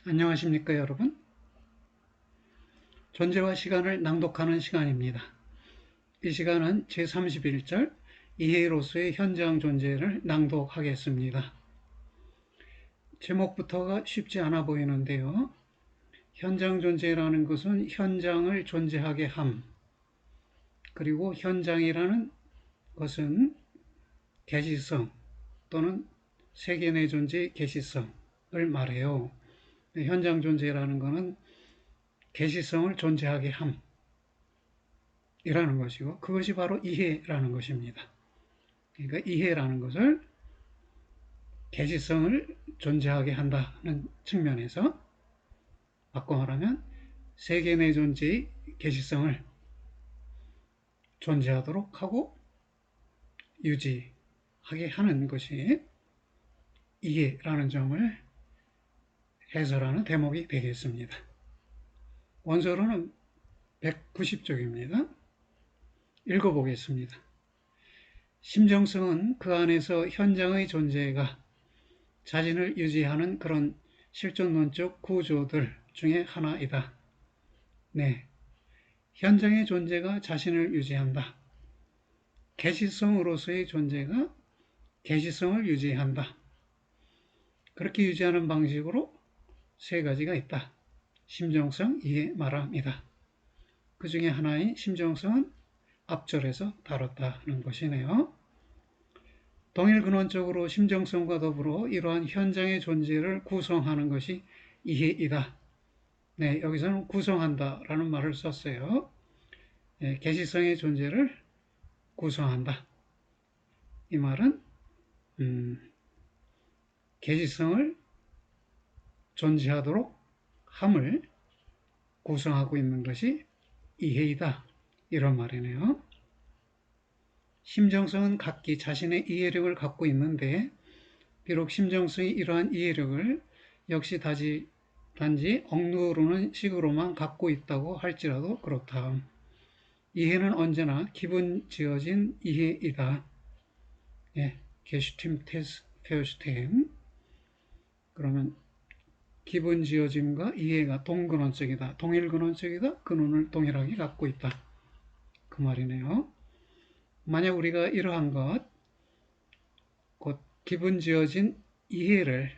안녕하십니까 여러분. 존재와 시간을 낭독하는 시간입니다. 이 시간은 제31절 이해로서의 현장 존재를 낭독하겠습니다. 제목부터가 쉽지 않아 보이는데요. 현장 존재라는 것은 현장을 존재하게 함, 그리고 현장이라는 것은 계시성 또는 세계 내 존재의 계시성을 말해요. 현장 존재라는 것은 계시성을 존재하게 함이라는 것이고, 그것이 바로 이해라는 것입니다. 그러니까 이해라는 것을 계시성을 존재하게 한다는 측면에서 바꿔 말하면 세계 내 존재의 계시성을 존재하도록 하고 유지하게 하는 것이 이해라는 점을 해설하는 대목이 되겠습니다. 원서로는 190쪽입니다. 읽어보겠습니다. 심정성은 그 안에서 현장의 존재가 자신을 유지하는 그런 실존론적 구조들 중에 하나이다. 네, 현장의 존재가 자신을 유지한다. 계시성으로서의 존재가 계시성을 유지한다. 그렇게 유지하는 방식으로 세 가지가 있다. 심정성, 이해, 말함이다. 그 중에 하나인 심정성은 앞절에서 다뤘다는 것이네요. 동일 근원적으로 심정성과 더불어 이러한 현장의 존재를 구성하는 것이 이해이다. 네, 여기서는 구성한다라는 말을 썼어요. 네, 계시성의 존재를 구성한다. 이 말은 계시성을 존재하도록 함을 구성하고 있는 것이 이해이다. 이런 말이네요. 심정성은 각기 자신의 이해력을 갖고 있는데 비록 심정성이 이러한 이해력을 역시 단지 억누르는 식으로만 갖고 있다고 할지라도 그렇다. 이해는 언제나 기분 지어진 이해이다. 예, 게슈팀테스 페어슈템. 그러면 기분 지어짐과 이해가 동근원적이다. 동일근원적이다. 근원을 동일하게 갖고 있다. 그 말이네요. 만약 우리가 이러한 것, 곧 기분 지어진 이해를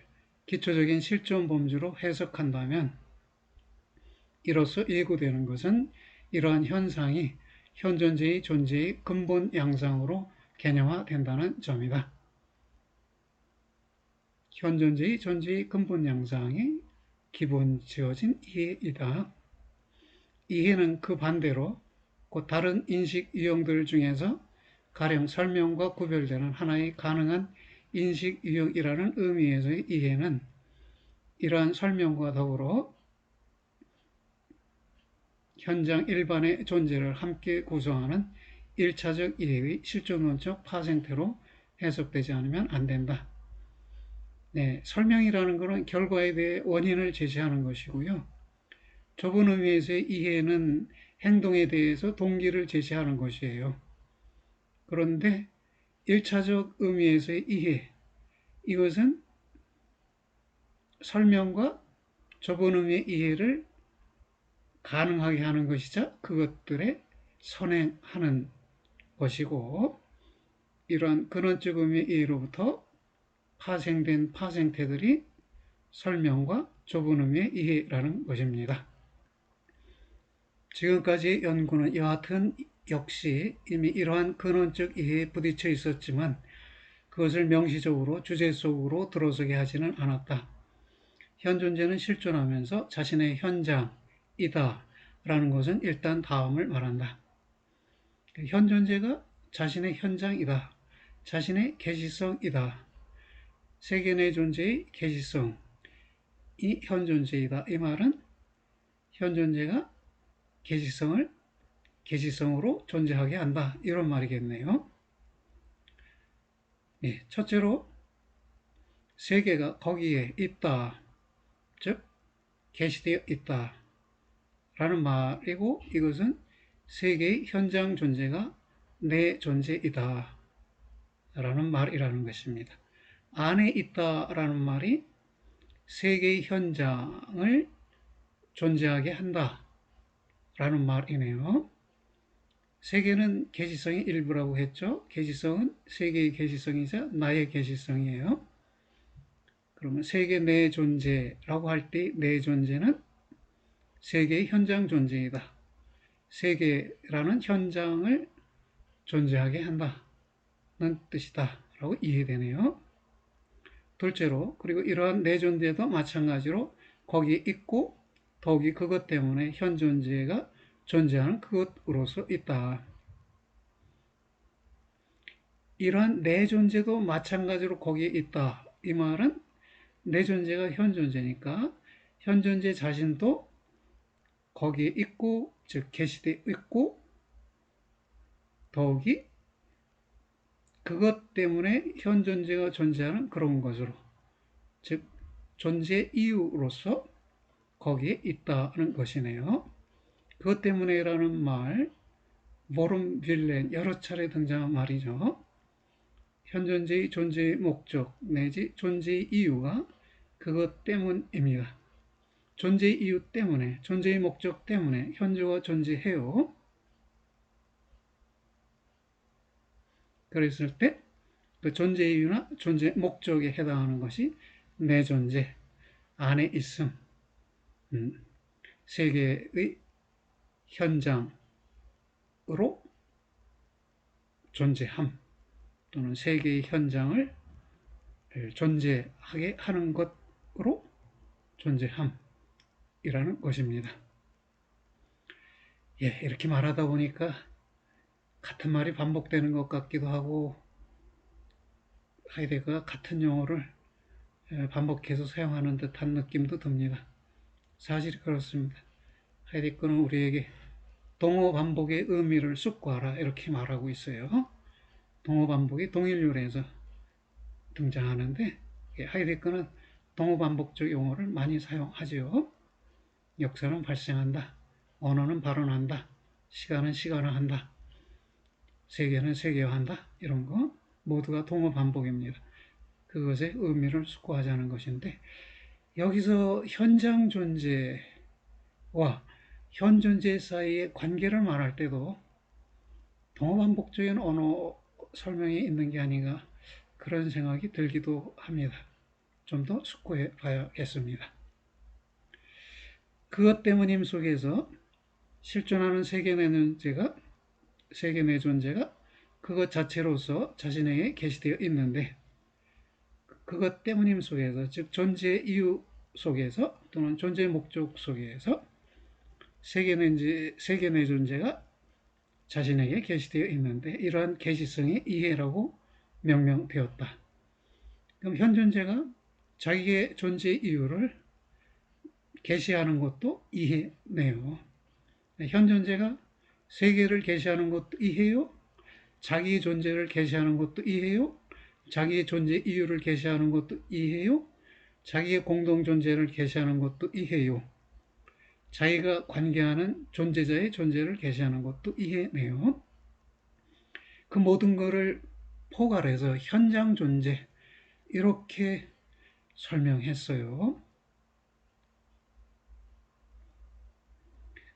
기초적인 실존 범주로 해석한다면 이로써 예고되는 것은 이러한 현상이 현존재의 존재의 근본 양상으로 개념화된다는 점이다. 현존재의 존재의 근본 양상이 기본 지어진 이해이다. 이해는 그 반대로 곧 다른 인식 유형들 중에서 가령 설명과 구별되는 하나의 가능한 인식 유형이라는 의미에서의 이해는 이러한 설명과 더불어 현장 일반의 존재를 함께 구성하는 1차적 이해의 실존론적 파생태로 해석되지 않으면 안 된다. 네, 설명이라는 것은 결과에 대해 원인을 제시하는 것이고요. 좁은 의미에서의 이해는 행동에 대해서 동기를 제시하는 것이에요. 그런데 1차적 의미에서의 이해, 이것은 설명과 좁은 의미의 이해를 가능하게 하는 것이자 그것들에 선행하는 것이고, 이러한 근원적 의미의 이해로부터 파생된 파생태들이 설명과 좁은 의미의 이해라는 것입니다. 지금까지 연구는 여하튼 역시 이미 이러한 근원적 이해에 부딪혀 있었지만 그것을 명시적으로 주제 속으로 들어서게 하지는 않았다. 현존재는 실존하면서 자신의 현장이다 라는 것은 일단 다음을 말한다. 현존재가 자신의 현장이다. 자신의 계시성이다. 세계 내 존재의 계시성이 현존재이다. 이 말은 현존재가 계시성을 계시성으로 존재하게 한다. 이런 말이겠네요. 예, 첫째로 세계가 거기에 있다. 즉 계시되어 있다. 라는 말이고, 이것은 세계의 현장 존재가 내 존재이다. 라는 말이라는 것입니다. 안에 있다라는 말이 세계의 현장을 존재하게 한다라는 말이네요. 세계는 계시성의 일부라고 했죠. 계시성은 세계의 계시성이자 나의 계시성이에요. 그러면 세계 내 존재라고 할 때 내 존재는 세계의 현장 존재이다. 세계라는 현장을 존재하게 한다는 뜻이다 라고 이해되네요. 둘째로, 그리고 이러한 내 존재도 마찬가지로 거기에 있고 더욱이 그것 때문에 현 존재가 존재하는 그것으로서 있다. 이러한 내 존재도 마찬가지로 거기에 있다. 이 말은 내 존재가 현 존재니까 현 존재 자신도 거기에 있고, 즉 계시되어 있고, 더욱이 그것 때문에 현 존재가 존재하는 그런 것으로, 즉 존재 이유로서 거기에 있다는 것이네요. 그것 때문에라는 말, 모름 빌렌 여러 차례 등장한 말이죠. 현 존재의 존재의 목적 내지 존재의 이유가 그것 때문입니다. 존재의 이유 때문에, 존재의 목적 때문에 현주가 존재해요. 그랬을 때 그 존재의 이유나 존재 목적에 해당하는 것이 내 존재 안에 있음, 세계의 현장으로 존재함 또는 세계의 현장을 존재하게 하는 것으로 존재함이라는 것입니다. 예, 이렇게 말하다 보니까 같은 말이 반복되는 것 같기도 하고 하이데거가 같은 용어를 반복해서 사용하는 듯한 느낌도 듭니다. 사실 그렇습니다. 하이데거는 우리에게 동어 반복의 의미를 숙고하라 이렇게 말하고 있어요. 동어 반복이 동일률에서 등장하는데 하이데거는 동어 반복적 용어를 많이 사용하지요. 역사는 발생한다. 언어는 발언한다. 시간은 시간화한다. 세계는 세계화한다. 이런 거 모두가 동어 반복입니다. 그것의 의미를 숙고하자는 것인데 여기서 현장 존재와 현 존재 사이의 관계를 말할 때도 동어 반복적인 언어 설명이 있는 게 아닌가 그런 생각이 들기도 합니다. 좀 더 숙고해 봐야겠습니다. 그것 때문임 속에서 실존하는 세계 내 존재가 그것 자체로서 자신에게 계시되어 있는데 그것 때문임 속에서, 즉 존재 이유 속에서 또는 존재 목적 속에서 세계 내 존재가 자신에게 계시되어 있는데 이러한 계시성이 이해라고 명명되었다. 그럼 현 존재가 자기의 존재 이유를 계시하는 것도 이해네요. 현 존재가 세계를 계시하는 것도 이해요. 자기의 존재를 계시하는 것도 이해요. 자기의 존재 이유를 계시하는 것도 이해요. 자기의 공동 존재를 계시하는 것도 이해요. 자기가 관계하는 존재자의 존재를 계시하는 것도 이해네요. 그 모든 것을 포괄해서 현장 존재 이렇게 설명했어요.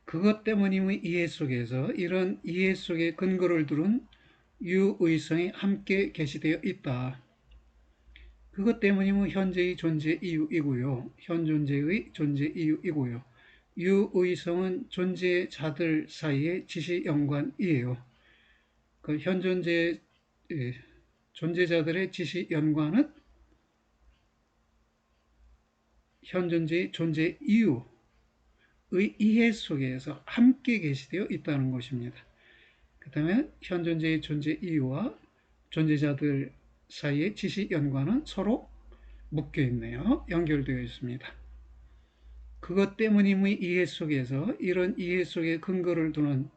그것 때문임의 이해 속에서 이런 이해 속에 근거를 두른 유의성이 함께 계시되어 있다. 그것 때문이면 현재의 존재 이유이고요. 현 존재의 존재 이유이고요. 유의성은 존재자들 사이의 지시 연관이에요. 그 현 존재자들의 지시 연관은 현 존재의 존재 이유의 이해 속에서 함께 계시되어 있다는 것입니다. 그 다음에 현 존재의 존재 이유와 존재자들 사이의 지시 연관은 서로 묶여 있네요. 연결되어 있습니다. 그것 때문임의 이해 속에서 이런 이해 속에 근거를 두는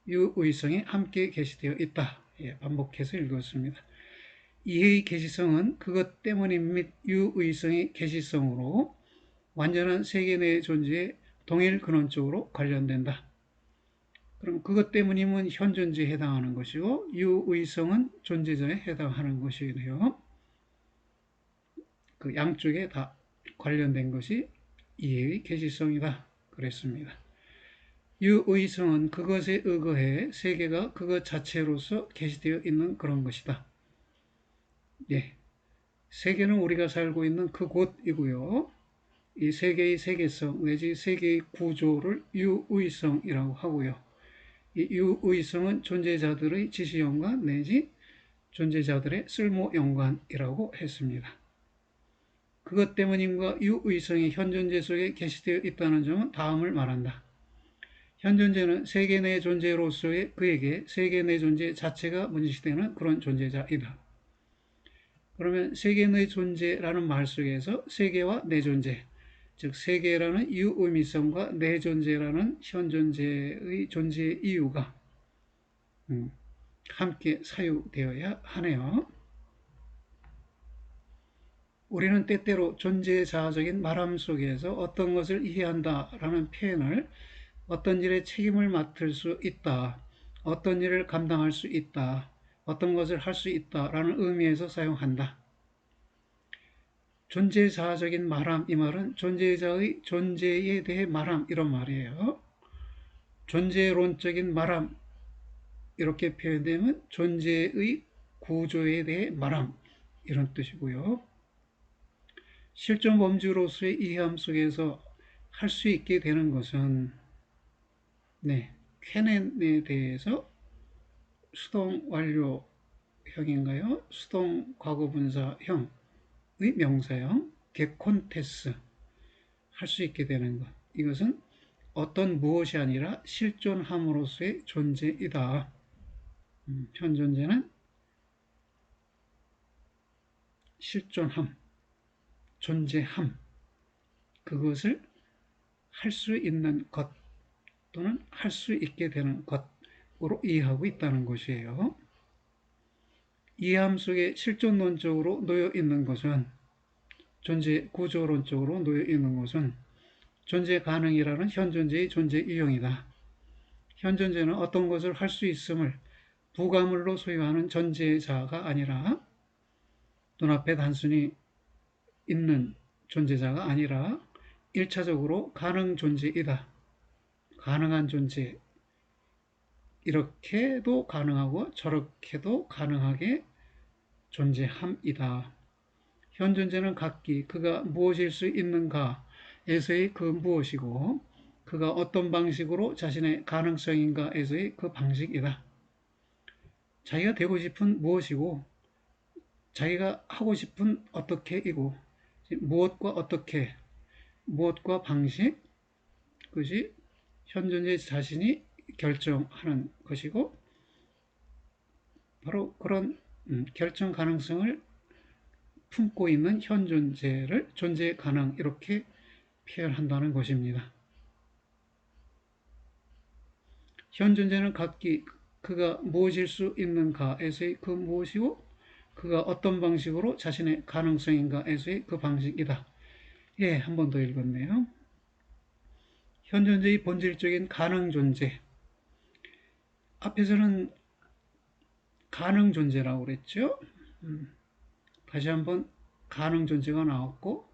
유의성이 함께 계시되어 있다. 예, 반복해서 읽었습니다. 이해의 계시성은 그것 때문임 및 유의성의 계시성으로 완전한 세계 내 존재의 동일 근원적으로 관련된다. 그럼 그것 때문이면 현 존재에 해당하는 것이고 유의성은 존재자에 해당하는 것이네요. 그 양쪽에 다 관련된 것이 이해의 계시성이다. 그랬습니다. 유의성은 그것에 의거해 세계가 그것 자체로서 계시되어 있는 그런 것이다. 예, 세계는 우리가 살고 있는 그곳이고요. 이 세계의 세계성 내지 세계의 구조를 유의성이라고 하고요. 이 유의성은 존재자들의 지시연관 내지 존재자들의 쓸모연관이라고 했습니다. 그것 때문임과 유의성이 현존재 속에 계시되어 있다는 점은 다음을 말한다. 현존재는 세계 내 존재로서의 그에게 세계 내 존재 자체가 문시되는 그런 존재자이다. 그러면 세계 내 존재라는 말 속에서 세계와 내 존재, 즉 세계라는 유의미성과 내 존재라는 현존재의 존재의 이유가 함께 사유되어야 하네요. 우리는 때때로 존재자적인 말함 속에서 어떤 것을 이해한다라는 표현을 어떤 일에 책임을 맡을 수 있다, 어떤 일을 감당할 수 있다, 어떤 것을 할 수 있다라는 의미에서 사용한다. 존재자적인 말함, 이 말은 존재자의 존재에 대해 말함, 이런 말이에요. 존재론적인 말함, 이렇게 표현되면 존재의 구조에 대해 말함, 이런 뜻이고요. 실존 범주로서의 이해함 속에서 할 수 있게 되는 것은 쾌넨에 대해서 수동 완료형인가요? 수동 과거분사형의 명사형 게콘테스 할 수 있게 되는 것. 이것은 어떤 무엇이 아니라 실존함으로서의 존재이다. 현존재는 실존함, 존재함, 그것을 할 수 있는 것 또는 할 수 있게 되는 것으로 이해하고 있다는 것이에요. 이해함 속에 실존론적으로 놓여 있는 것은 존재 구조론적으로 놓여 있는 것은 존재 가능이라는 현존재의 존재 유형이다. 현존재는 어떤 것을 할 수 있음을 부가물로 소유하는 존재자가 아니라 눈앞에 단순히 있는 존재자가 아니라 1차적으로 가능 존재이다. 가능한 존재, 이렇게도 가능하고 저렇게도 가능하게 존재함이다. 현존재는 각기 그가 무엇일 수 있는가에서의 그 무엇이고 그가 어떤 방식으로 자신의 가능성인가에서의 그 방식이다. 자기가 되고 싶은 무엇이고 자기가 하고 싶은 어떻게이고 무엇과 어떻게, 무엇과 방식, 그것이 현존재 자신이 결정하는 것이고 바로 그런 결정 가능성을 품고 있는 현존재를 존재 가능 이렇게 표현한다는 것입니다. 현존재는 각기 그가 무엇일 수 있는가에서의 그 무엇이고 그가 어떤 방식으로 자신의 가능성인가에서의 그 방식이다. 예, 한 번 더 읽었네요. 현존재의 본질적인 가능 존재. 앞에서는 가능 존재라고 그랬죠. 다시 한번 가능 존재가 나왔고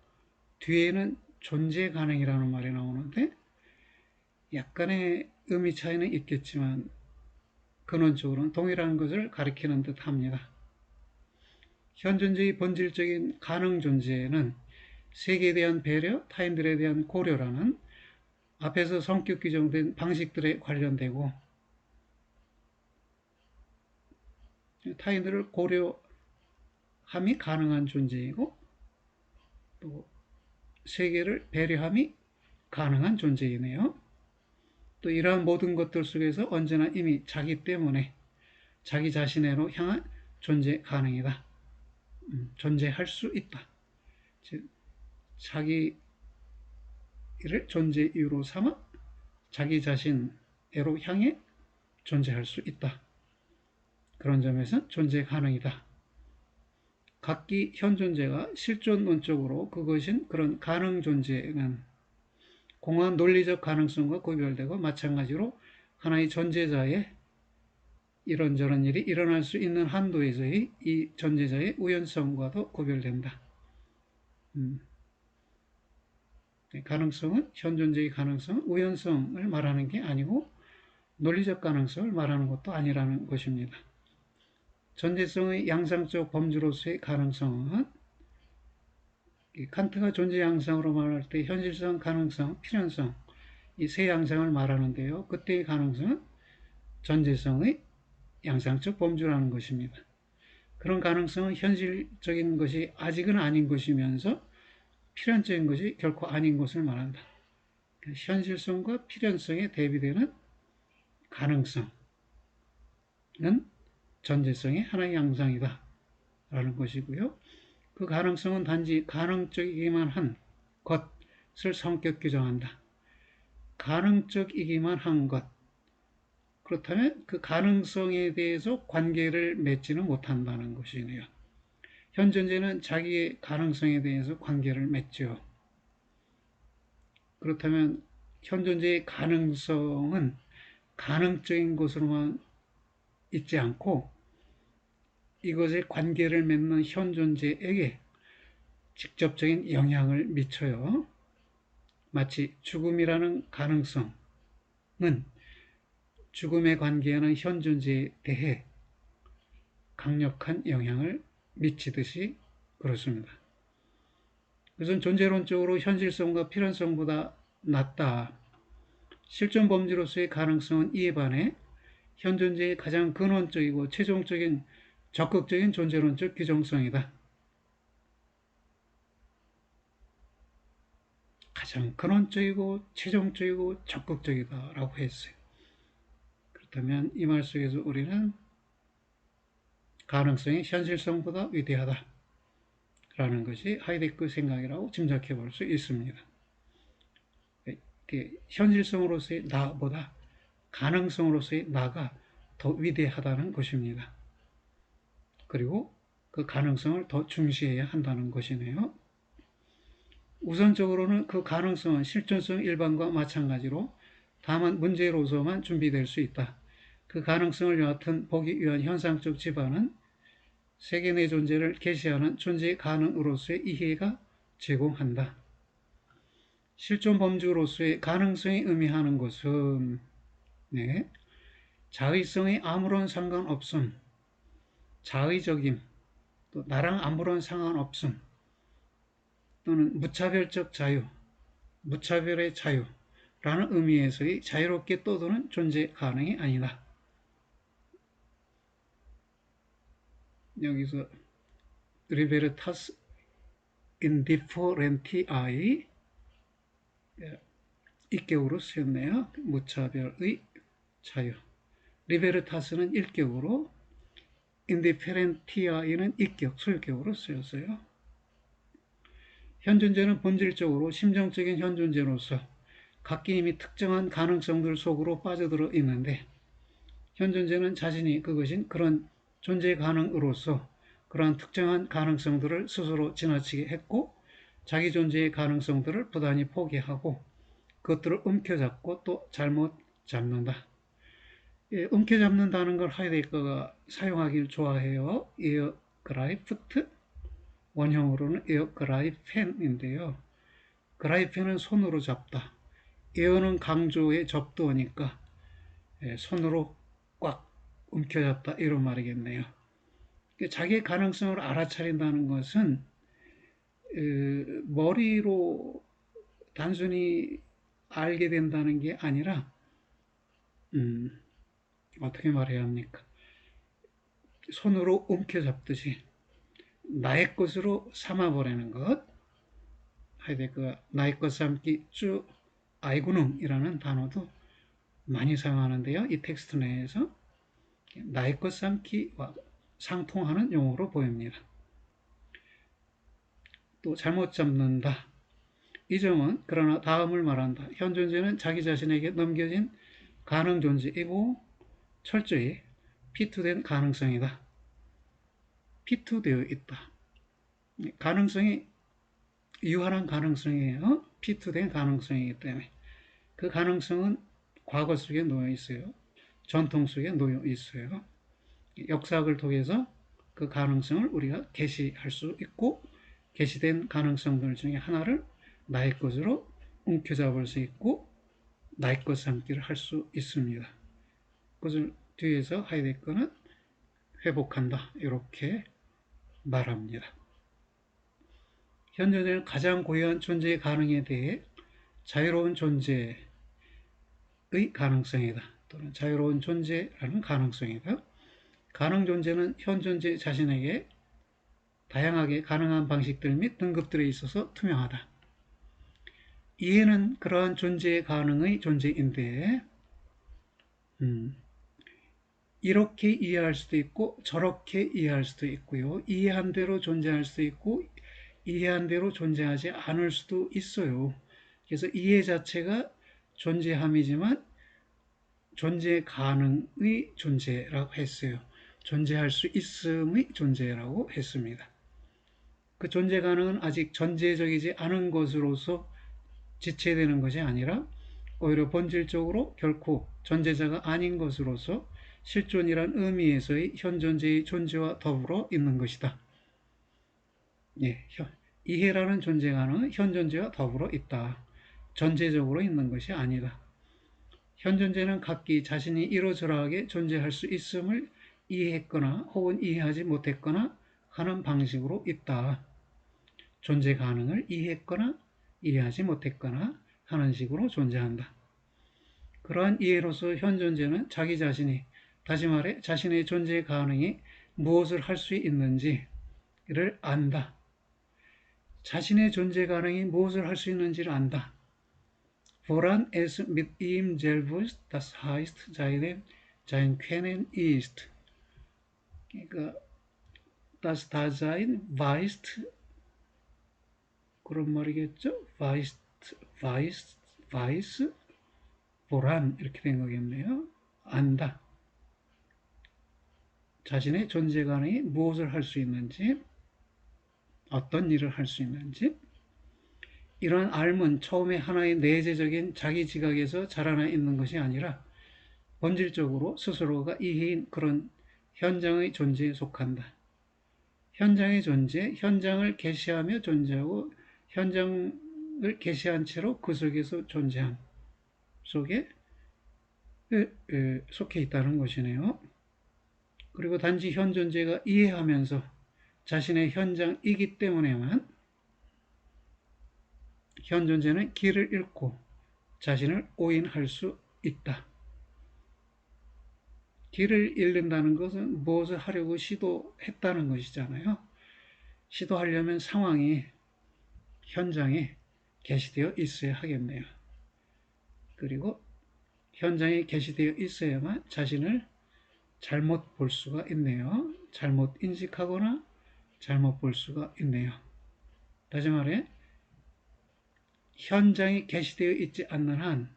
뒤에는 존재 가능이라는 말이 나오는데 약간의 의미 차이는 있겠지만 근원적으로는 동일한 것을 가리키는 듯 합니다. 현존재의 본질적인 가능 존재는 세계에 대한 배려, 타인들에 대한 고려라는 앞에서 성격 규정된 방식들에 관련되고 타인들을 고려함이 가능한 존재이고 또 세계를 배려함이 가능한 존재이네요. 또 이러한 모든 것들 속에서 언제나 이미 자기 때문에 자기 자신으로 향한 존재 가능이다. 존재할 수 있다. 즉 자기를 존재 이유로 삼아 자기 자신으로 향해 존재할 수 있다. 그런 점에서 존재 가능이다. 각기 현존재가 실존론적으로 그것인 그런 가능 존재는 공허한 논리적 가능성과 구별되고 마찬가지로 하나의 존재자의 이런저런 일이 일어날 수 있는 한도에서의 이 존재자의 우연성과도 구별된다. 가능성은 현 존재의 가능성은 우연성을 말하는 게 아니고 논리적 가능성을 말하는 것도 아니라는 것입니다. 존재성의 양상적 범주로서의 가능성은 칸트가 존재 양상으로 말할 때 현실성, 가능성, 필연성 이 세 양상을 말하는데요. 그때의 가능성은 존재성의 양상적 범주라는 것입니다. 그런 가능성은 현실적인 것이 아직은 아닌 것이면서 필연적인 것이 결코 아닌 것을 말한다. 현실성과 필연성에 대비되는 가능성은 존재성의 하나의 양상이다 라는 것이고요. 그 가능성은 단지 가능적이기만 한 것을 성격 규정한다. 가능적이기만 한 것. 그렇다면 그 가능성에 대해서 관계를 맺지는 못한다는 것이네요. 현 존재는 자기의 가능성에 대해서 관계를 맺죠. 그렇다면 현 존재의 가능성은 가능적인 것으로만 있지 않고 이것에 관계를 맺는 현 존재에게 직접적인 영향을 미쳐요. 마치 죽음이라는 가능성은 죽음에 관계하는 현 존재에 대해 강력한 영향을 미치듯이 그렇습니다. 그것은 존재론적으로 현실성과 필연성보다 낫다. 실존 범주로서의 가능성은 이에 반해 현 존재의 가장 근원적이고 최종적인 적극적인 존재론적 규정성이다. 가장 근원적이고 최종적이고 적극적이다라고 했어요. 그렇다면 이 말 속에서 우리는 가능성이 현실성보다 위대하다 라는 것이 하이데크 생각이라고 짐작해 볼 수 있습니다. 현실성으로서의 나보다 가능성으로서의 나가 더 위대하다는 것입니다. 그리고 그 가능성을 더 중시해야 한다는 것이네요. 우선적으로는 그 가능성은 실존성 일반과 마찬가지로 다만 문제로서만 준비될 수 있다. 그 가능성을 여하튼 보기 위한 현상적 지반은 세계 내 존재를 계시하는 존재 가능으로서의 이해가 제공한다. 실존 범주로서의 가능성이 의미하는 것은 자의성의 아무런 상관없음, 자의적임, 또 나랑 아무런 상관없음, 또는 무차별적 자유, 무차별의 자유라는 의미에서의 자유롭게 떠도는 존재 가능이 아니다. 여기서 리베르타스 인디퍼렌티아이 일격으로 쓰였네요. 무차별의 자유. 리베르타스는 1격으로, 인디페렌티아이는 2격, 소유격으로 쓰였어요. 현 존재는 본질적으로 심정적인 현 존재로서 각기 이미 특정한 가능성들 속으로 빠져들어 있는데 현 존재는 자신이 그것인 그런 존재 가능으로서 그러한 특정한 가능성들을 스스로 지나치게 했고 자기 존재의 가능성들을 부단히 포기하고 그것들을 움켜잡고 또 잘못 잡는다. 움켜잡는다는 걸 하이데거가 사용하길 좋아해요. 에어그라이프트, 원형으로는 에어그라이펜인데요. 그라이펜은 손으로 잡다. 에어는 강조의 접두어니까 손으로 꽉 움켜잡다 이런 말이겠네요. 자기의 가능성을 알아차린다는 것은 머리로 단순히 알게 된다는 게 아니라 어떻게 말해야 합니까? 손으로 움켜잡듯이 나의 것으로 삼아버리는 것. 하이데거가 나의 것 삼기 쭈 아이구능이라는 단어도 많이 사용하는데요. 이 텍스트 내에서 나의 것 삼기와 상통하는 용어로 보입니다. 또 잘못 잡는다. 이 점은 그러나 다음을 말한다. 현 존재는 자기 자신에게 넘겨진 가능 존재이고 철저히 피투된 가능성이다. 피투되어 있다. 가능성이 유한한 가능성이에요. 피투된 가능성이기 때문에 그 가능성은 과거 속에 놓여 있어요. 전통 속에 놓여 있어요. 역사학을 통해서 그 가능성을 우리가 계시할 수 있고 계시된 가능성들 중에 하나를 나의 것으로 움켜잡을 수 있고 나의 것 삼기를 할 수 있습니다. 그것을 뒤에서 하이데거는 회복한다 이렇게 말합니다. 현존에는 가장 고유한 존재의 가능에 대해 자유로운 존재의 가능성이다 또는 자유로운 존재라는 가능성이다. 가능 존재는 현 존재 자신에게 다양하게 가능한 방식들 및 등급들에 있어서 투명하다. 이해는 그러한 존재의 가능의 존재인데 이렇게 이해할 수도 있고 저렇게 이해할 수도 있고요. 이해한 대로 존재할 수도 있고 이해한 대로 존재하지 않을 수도 있어요. 그래서 이해 자체가 존재함이지만 존재 가능의 존재라고 했어요. 존재할 수 있음의 존재라고 했습니다. 그 존재 가능은 아직 전제적이지 않은 것으로서 지체되는 것이 아니라 오히려 본질적으로 결코 존재자가 아닌 것으로서 실존이란 의미에서의 현존재의 존재와 더불어 있는 것이다. 예, 이해라는 존재 가능은 현존재와 더불어 있다. 전제적으로 있는 것이 아니다. 현존재는 각기 자신이 이러저러하게 존재할 수 있음을 이해했거나 혹은 이해하지 못했거나 하는 방식으로 있다. 존재 가능을 이해했거나 이해하지 못했거나 하는 식으로 존재한다. 그러한 이해로서 현존재는 자기 자신이, 다시 말해 자신의 존재 가능이 무엇을 할 수 있는지를 안다. 자신의 존재 가능이 무엇을 할 수 있는지를 안다. Woran es mit ihm selbst, das heißt sein Können ist. 그러니까 das Dasein weist 그런 말이겠죠? weiß, woran 이렇게 된 거겠네요. 안다. 자신의 존재 가능이 무엇을 할 수 있는지, 어떤 일을 할 수 있는지, 이러한 알은 처음에 하나의 내재적인 자기 지각에서 자라나 있는 것이 아니라 본질적으로 스스로가 이해인 그런 현장의 존재에 속한다. 현장의 존재, 현장을 계시하며 존재하고 현장을 계시한 채로 그 속에서 존재함 속에 속해 있다는 것이네요. 그리고 단지 현 존재가 이해하면서 자신의 현장이기 때문에만 현 존재는 길을 잃고 자신을 오인할 수 있다. 길을 잃는다는 것은 무엇을 하려고 시도했다는 것이잖아요. 시도하려면 상황이 현장에 게시되어 있어야 하겠네요. 그리고 현장에 게시되어 있어야만 자신을 잘못 볼 수가 있네요. 잘못 인식하거나 잘못 볼 수가 있네요. 다시 말해 현장에 게시되어 있지 않는 한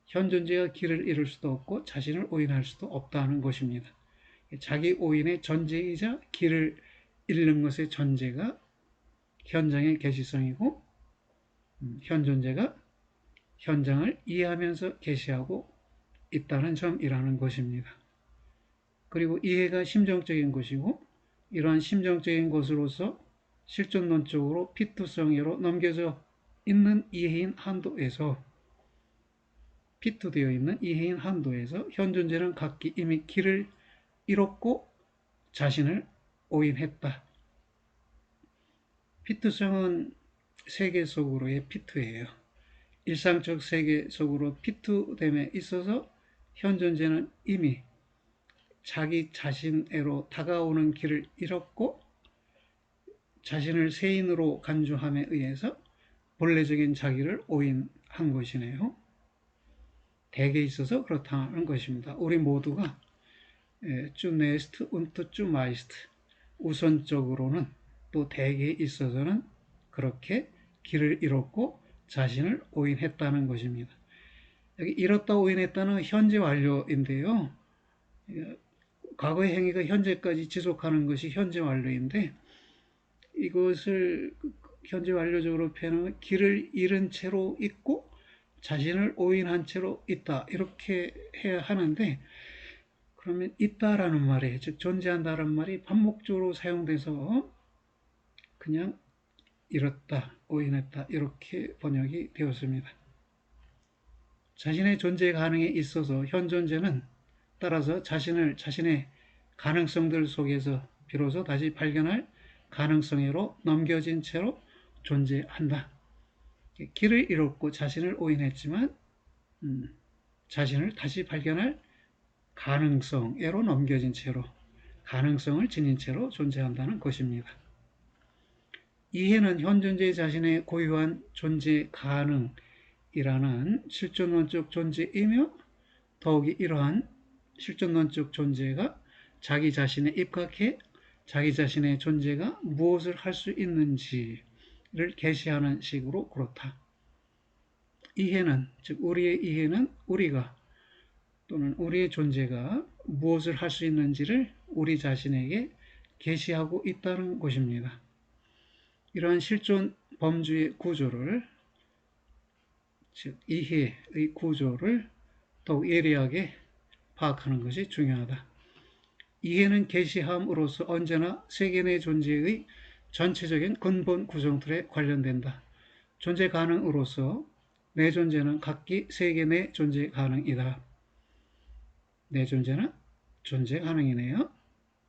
현존재가 길을 잃을 수도 없고 자신을 오인할 수도 없다는 것입니다. 자기 오인의 전제이자 길을 잃는 것의 전제가 현장의 계시성이고 현존재가 현장을 이해하면서 계시하고 있다는 점이라는 것입니다. 그리고 이해가 심정적인 것이고 이러한 심정적인 것으로서 실존론적으로 피투성애로 넘겨져 있는 이해인 한도에서 피투되어 있는 이해인 한도에서 현존재는 각기 이미 길을 잃었고 자신을 오인했다. 피투성은 세계 속으로의 피투예요. 일상적 세계 속으로 피투됨에 있어서 현존재는 이미 자기 자신으로 다가오는 길을 잃었고 자신을 세인으로 간주함에 의해서 본래적인 자기를 오인한 것이네요. 대개 있어서 그렇다는 것입니다. 우리 모두가 zunächst und zumeist 우선적으로는 또 대개 있어서는 그렇게 길을 잃었고 자신을 오인했다는 것입니다. 여기 잃었다 오인했다는 현재 완료인데요. 과거의 행위가 현재까지 지속하는 것이 현재 완료인데 이것을 현재 완료적으로 표현하면 길을 잃은 채로 있고 자신을 오인한 채로 있다 이렇게 해야 하는데 그러면 있다라는 말이 즉 존재한다라는 말이 반복적으로 사용돼서 그냥 잃었다 오인했다 이렇게 번역이 되었습니다. 자신의 존재 가능에 있어서 현존재는 따라서 자신의 가능성들 속에서 비로소 다시 발견할 가능성으로 넘겨진 채로 존재한다. 길을 잃었고 자신을 오인했지만 자신을 다시 발견할 가능성으로 넘겨진 채로 가능성을 지닌 채로 존재한다는 것입니다. 이해는 현존재 자신의 고유한 존재 가능이라는 실존론적 존재이며 더욱이 이러한 실존론적 존재가 자기 자신에 입각해 자기 자신의 존재가 무엇을 할 수 있는지를 계시하는 식으로 그렇다. 이해는, 즉 우리의 이해는 우리가 또는 우리의 존재가 무엇을 할 수 있는지를 우리 자신에게 계시하고 있다는 것입니다. 이러한 실존 범주의 구조를, 즉 이해의 구조를 더욱 예리하게 파악하는 것이 중요하다. 이해는 계시함으로써 언제나 세계 내 존재의 전체적인 근본 구성틀에 관련된다. 존재 가능으로서 내 존재는 각기 세계 내 존재 가능이다. 내 존재는 존재 가능이네요.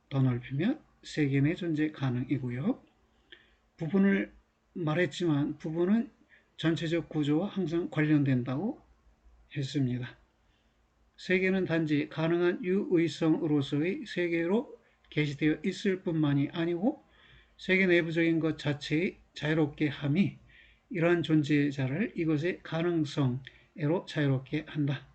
더 넓히면 세계 내 존재 가능이고요. 부분을 말했지만 부분은 전체적 구조와 항상 관련된다고 했습니다. 세계는 단지 가능한 유의성으로서의 세계로 계시되어 있을 뿐만이 아니고 세계 내부적인 것 자체의 자유롭게 함이 이러한 존재자를 이것의 가능성으로 자유롭게 한다.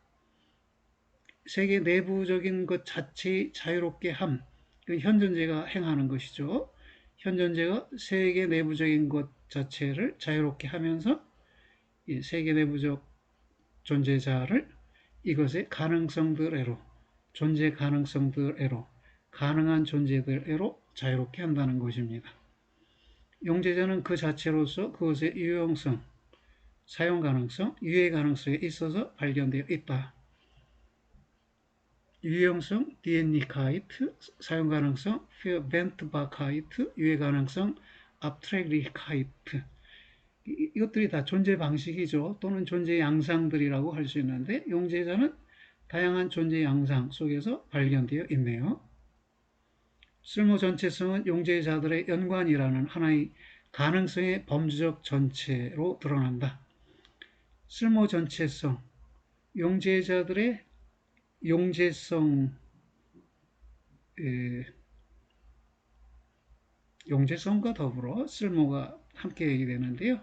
세계 내부적인 것 자체의 자유롭게 함, 현존재가 행하는 것이죠. 현존재가 세계 내부적인 것 자체를 자유롭게 하면서 이 세계 내부적 존재자를 이것의 가능성들애로, 존재 가능성들애로, 가능한 존재들애로 자유롭게 한다는 것입니다. 용재자는 그 자체로서 그것의 유용성, 사용 가능성, 유해 가능성에 있어서 발견되어 있다. 유용성, 디엔니카이트, 사용 가능성, 벤트바카이트, 유해 가능성, 압트랙리카이트. 이것들이 다 존재 방식이죠. 또는 존재 양상들이라고 할 수 있는데 용재자는 다양한 존재 양상 속에서 발견되어 있네요. 쓸모 전체성은 용재자들의 연관이라는 하나의 가능성의 범주적 전체로 드러난다. 쓸모 전체성, 용재자들의 용재성과 더불어 쓸모가 함께 얘기되는데요.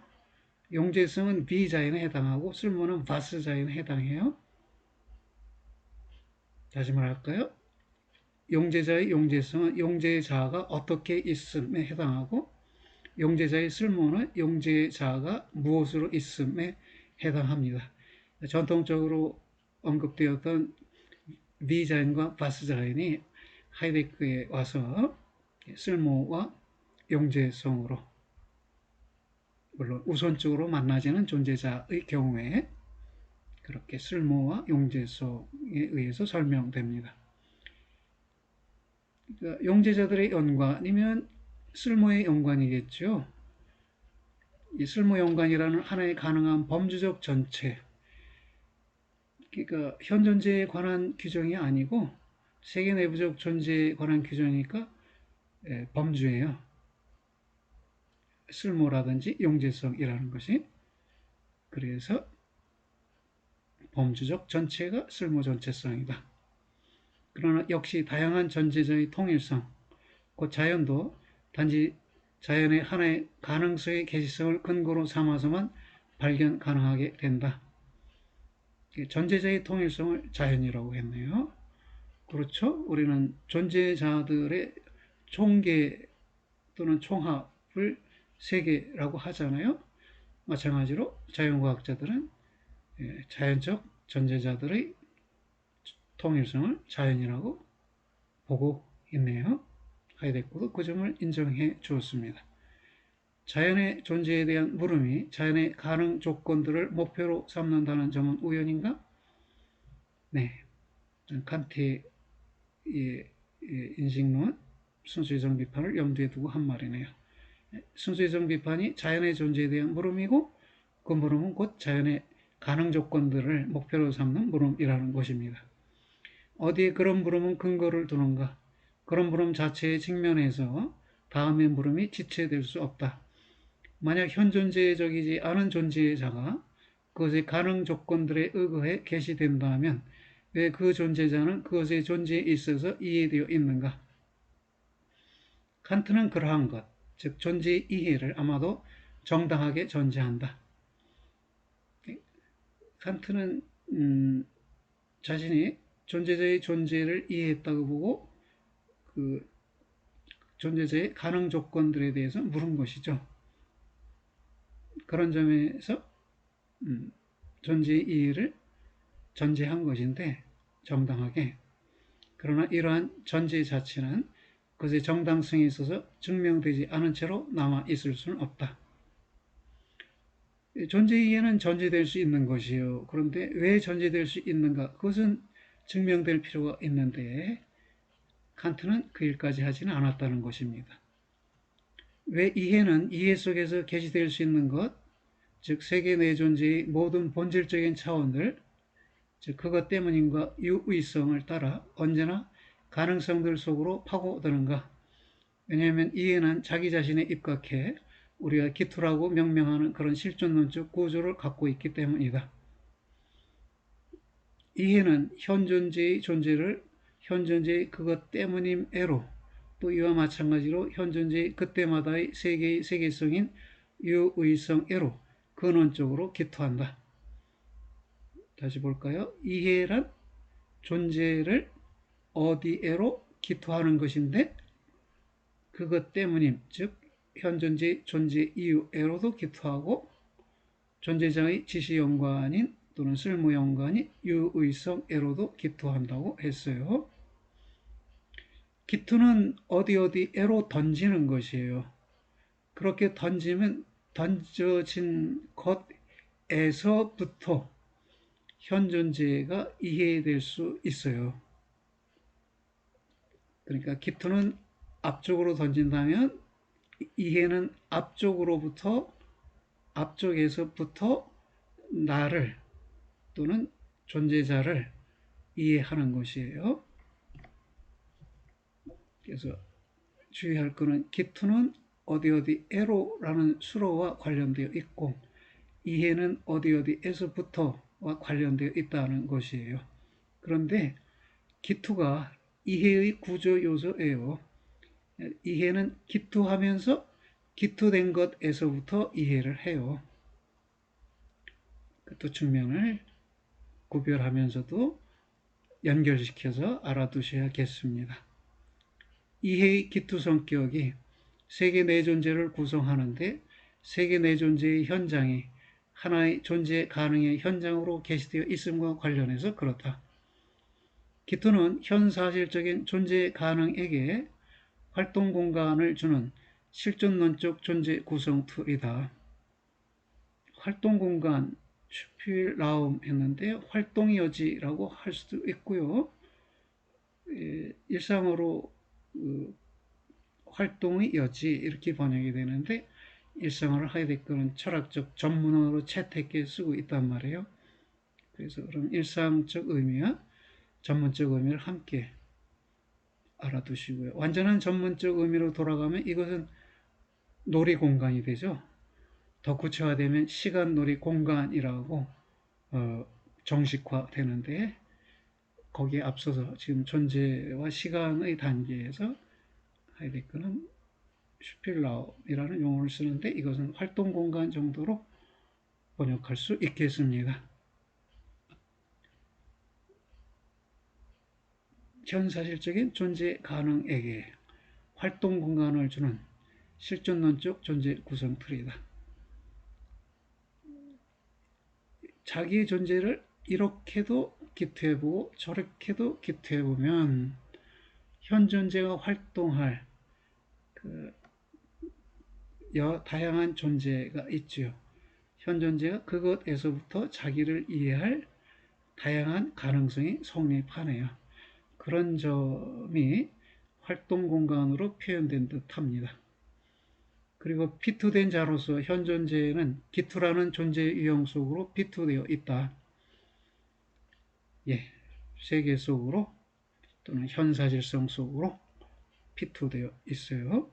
용재성은 비자연에 해당하고 쓸모는 바스자연에 해당해요. 다시 말할까요? 용재자의 용재성은 용재자가 어떻게 있음에 해당하고 용재자의 쓸모는 용재자가 무엇으로 있음에 해당합니다. 전통적으로 언급되었던 비자연과 바스자연이 하이데크에 와서 쓸모와 용재성으로 물론 우선적으로 만나지는 존재자의 경우에 그렇게 쓸모와 용재성에 의해서 설명됩니다. 그러니까 용재자들의 연관이면 쓸모의 연관이겠죠. 이 쓸모 연관이라는 하나의 가능한 범주적 전체, 그러니까 현존재에 관한 규정이 아니고 세계 내부적 존재에 관한 규정이니까 범주예요. 쓸모라든지 용재성이라는 것이. 그래서 범주적 전체가 쓸모 전체성이다. 그러나 역시 다양한 존재자의 통일성, 곧 자연도 단지 자연의 하나의 가능성의 계시성을 근거로 삼아서만 발견 가능하게 된다. 존재자의 통일성을 자연이라고 했네요. 그렇죠? 우리는 존재자들의 총계 또는 총합을 세계라고 하잖아요. 마찬가지로 자연과학자들은 자연적 존재자들의 통일성을 자연이라고 보고 있네요. 하이데크도 그 점을 인정해 주었습니다. 자연의 존재에 대한 물음이 자연의 가능 조건들을 목표로 삼는다는 점은 우연인가? 네. 칸트의 인식론, 순수이성 비판을 염두에 두고 한 말이네요. 순수이성 비판이 자연의 존재에 대한 물음이고 그 물음은 곧 자연의 가능 조건들을 목표로 삼는 물음이라는 것입니다. 어디에 그런 물음은 근거를 두는가? 그런 물음 자체에 직면해서 다음의 물음이 지체될 수 없다. 만약 현존재적이지 않은 존재자가 그것의 가능 조건들에 의거해 계시된다면 왜 그 존재자는 그것의 존재에 있어서 이해되어 있는가? 칸트는 그러한 것, 즉 존재의 이해를 아마도 정당하게 전제한다. 칸트는 자신이 존재자의 존재를 이해했다고 보고 그 존재자의 가능 조건들에 대해서 물은 것이죠. 그런 점에서 존재의 이해를 전제한 것인데 정당하게, 그러나 이러한 전제 자체는 그것의 정당성에 있어서 증명되지 않은 채로 남아 있을 수는 없다. 존재 이해는 전제될 수 있는 것이요. 그런데 왜 전제될 수 있는가? 그것은 증명될 필요가 있는데 칸트는 그 일까지 하지는 않았다는 것입니다. 왜 이해는 이해 속에서 계시될 수 있는 것, 즉 세계 내 존재의 모든 본질적인 차원들, 즉 그것 때문인과 유의성을 따라 언제나 가능성들 속으로 파고드는가? 왜냐하면 이해는 자기 자신에 입각해 우리가 기투라고 명명하는 그런 실존론적 구조를 갖고 있기 때문이다. 이해는 현존재의 존재를 현존재의 그것 때문임에로, 또 이와 마찬가지로 현존재의 그때마다의 세계의 세계성인 유의성에로 근원적으로 기투한다. 다시 볼까요? 이해란 존재를 어디에로 기투하는 것인데 그것 때문임, 즉 현존재 존재 이유에로도 기투하고 존재자의 지시연관인 또는 쓸모연관인 유의성에로도 기투한다고 했어요. 기투는 어디에로 던지는 것이에요. 그렇게 던지면 던져진 것에서부터 현존재가 이해될 수 있어요. 그러니까 기투는 앞쪽으로 던진다면 이해는 앞쪽에서부터 나를 또는 존재자를 이해하는 것이에요. 그래서 주의할 것은 기투는 어디에로라는 수로와 관련되어 있고 이해는 어디에서부터와 관련되어 있다는 것이에요. 그런데 기투가 이해의 구조 요소예요. 이해는 기투하면서 기투된 것에서부터 이해를 해요. 그 두 측면을 구별하면서도 연결시켜서 알아두셔야겠습니다. 이해의 기투 성격이 세계 내 존재를 구성하는데 세계 내 존재의 현장이 하나의 존재 가능의 현장으로 게시되어 있음과 관련해서 그렇다. 기투는 현사실적인 존재 가능에게 활동 공간을 주는 실존론적 존재 구성 툴이다. 활동 공간, 슈필라움 했는데 활동의 여지라고 할 수도 있고요. 일상어로 활동의 여지 이렇게 번역이 되는데 일상어를 하이데거는 철학적 전문어로 채택해 쓰고 있단 말이에요. 그래서 그럼 일상적 의미와 전문적 의미를 함께 알아두시고요. 완전한 전문적 의미로 돌아가면 이것은 놀이 공간이 되죠. 더 구체화되면 시간 놀이 공간이라고 정식화되는데 거기에 앞서서 지금 존재와 시간의 단계에서 하이데거는 슈필라움이라는 용어를 쓰는데 이것은 활동 공간 정도로 번역할 수 있겠습니다. 현사실적인 존재 가능에게 활동 공간을 주는 실존론적 존재 구성 틀이다. 자기의 존재를 이렇게도 기투해보고 저렇게도 기투해보면 현 존재가 활동할 다양한 존재가 있지요. 현 존재가 그것에서부터 자기를 이해할 다양한 가능성이 성립하네요. 그런 점이 활동 공간으로 표현된 듯 합니다. 그리고 피투된 자로서 현 존재는 기투라는 존재 유형 속으로 피투되어 있다. 예, 세계 속으로 또는 현사실성 속으로 피투되어 있어요.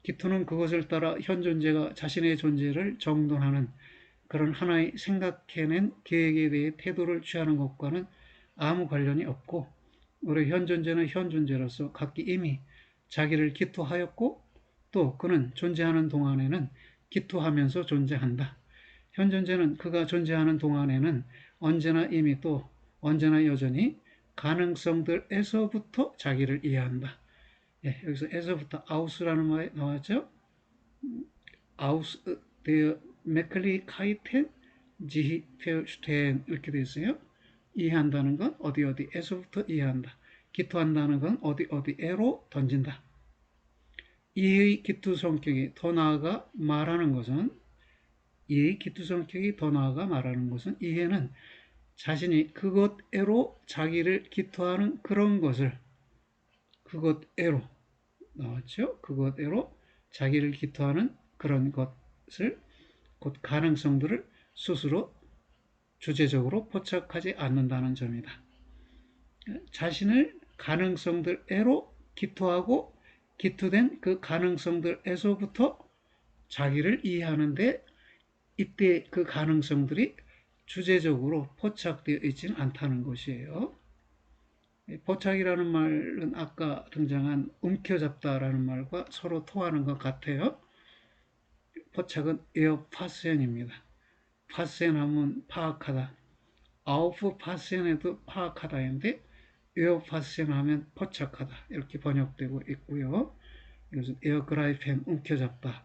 기투는 그것을 따라 현 존재가 자신의 존재를 정돈하는 그런 하나의 생각해낸 계획에 대해 태도를 취하는 것과는 아무 관련이 없고, 오히려 현 존재는 현 존재로서 각기 이미 자기를 기투하였고, 또 그는 존재하는 동안에는 기투하면서 존재한다. 현 존재는 그가 존재하는 동안에는 언제나 이미 또 언제나 여전히 가능성들에서부터 자기를 이해한다. 예, 여기서 에서부터 아우스라는 말이 나왔죠. 아우스 der Möglichkeiten sich verstehen 이렇게 되어 있어요. 이해한다는 건 어디 어디에서부터 이해한다. 기투한다는 건 어디 어디에로 던진다. 이해의 기투 성격이 더 나아가 말하는 것은 이해의 기투 성격이 더 나아가 말하는 것은 이해는 자신이 그것에로 자기를 기투하는 그런 것을 그것에로 나왔죠. 그것에로 자기를 기투하는 그런 것을 곧 가능성들을 스스로 주제적으로 포착하지 않는다는 점이다. 자신을 가능성들에로 기투하고 기투된 그 가능성들에서부터 자기를 이해하는데 이때 그 가능성들이 주제적으로 포착되어 있지는 않다는 것이에요. 포착이라는 말은 아까 등장한 움켜잡다라는 말과 서로 통하는 것 같아요. 포착은 에어파센입니다. 파센하면 파악하다. 아우프 파센에도 파악하다인데 에어파센하면 포착하다 이렇게 번역되고 있고요. 이것은 에어그라이펜 움켜잡다와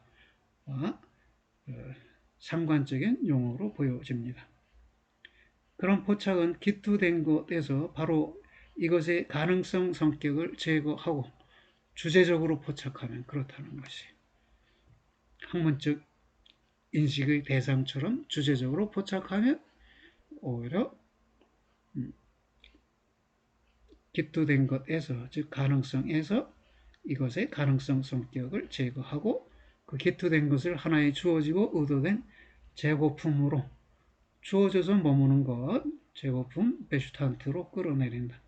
상관적인 용어로 보여집니다. 그런 포착은 기투된 것에서 바로 이것의 가능성 성격을 제거하고 주제적으로 포착하면 그렇다는 것이 학문적 인식의 대상처럼 주제적으로 포착하면 오히려 기투된 것에서 즉 가능성에서 이것의 가능성 성격을 제거하고 그 기투된 것을 하나의 주어지고 의도된 재고품으로 주어져서 머무는 것 재고품 베슈탄트로 끌어내린다.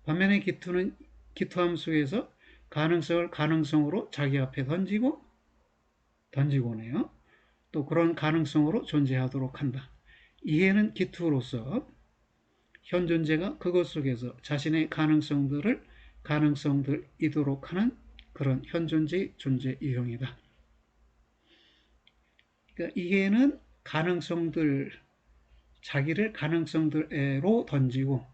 반면에 기투는 기투함 속에서 가능성을 가능성으로 자기 앞에 던지고네요. 또 그런 가능성으로 존재하도록 한다. 이해는 기투로서 현 존재가 그것 속에서 자신의 가능성들이도록 하는 그런 현 존재의 존재 유형이다. 그러니까 이해는 자기를 가능성들로 던지고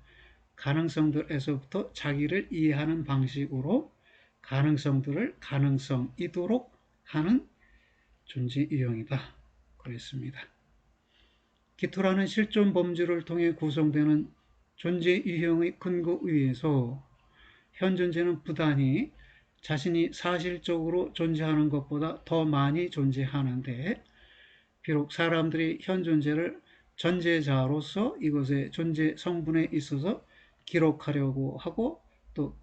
가능성들에서부터 자기를 이해하는 방식으로 가능성들을 가능성이도록 하는 존재 유형이다. 그랬습니다. 기토라는 실존 범주를 통해 구성되는 존재 유형의 근거 위에서 현 존재는 부단히 자신이 사실적으로 존재하는 것보다 더 많이 존재하는데, 비록 사람들이 현 존재를 전제자로서 이것의 존재 성분에 있어서 기록하려고 하고 또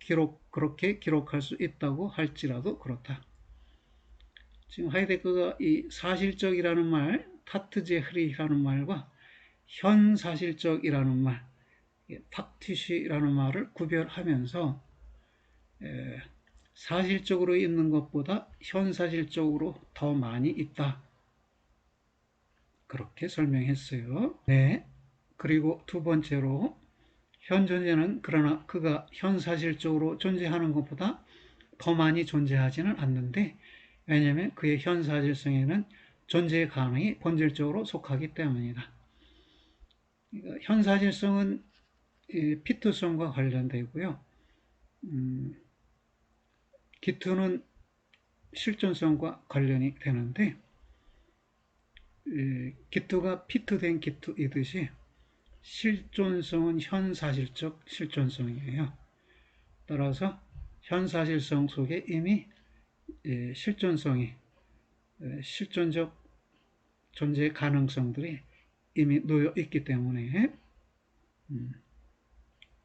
그렇게 기록할 수 있다고 할지라도 그렇다. 지금 하이데거가 이 사실적이라는 말, 타트제흐리라는 말과 현사실적이라는 말, 팍티시라는 말을 구별하면서 사실적으로 있는 것보다 현사실적으로 더 많이 있다. 그렇게 설명했어요. 네. 그리고 두 번째로 현 존재는 그러나 그가 현사실적으로 존재하는 것보다 더 많이 존재하지는 않는데, 왜냐하면 그의 현사실성에는 존재의 가능이 본질적으로 속하기 때문이다. 그러니까 현사실성은 피투성과 관련되고요. 기투는 실존성과 관련이 되는데, 기투가 피투된 기투이듯이 실존성은 현사실적 실존성이에요. 따라서 현사실성 속에 이미 실존성이 실존적 존재의 가능성들이 이미 놓여 있기 때문에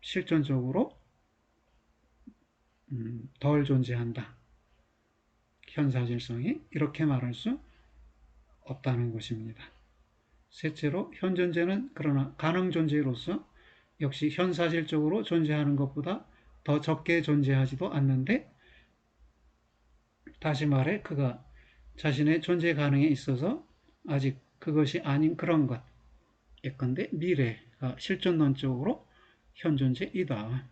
실존적으로 덜 존재한다. 현사실성이 이렇게 말할 수 없다는 것입니다. 셋째로 현존재는 그러나 가능존재로서 역시 현사실적으로 존재하는 것보다 더 적게 존재하지도 않는데, 다시 말해 그가 자신의 존재 가능에 있어서 아직 그것이 아닌 그런 것, 예컨대 미래가 실존론적으로 현존재이다.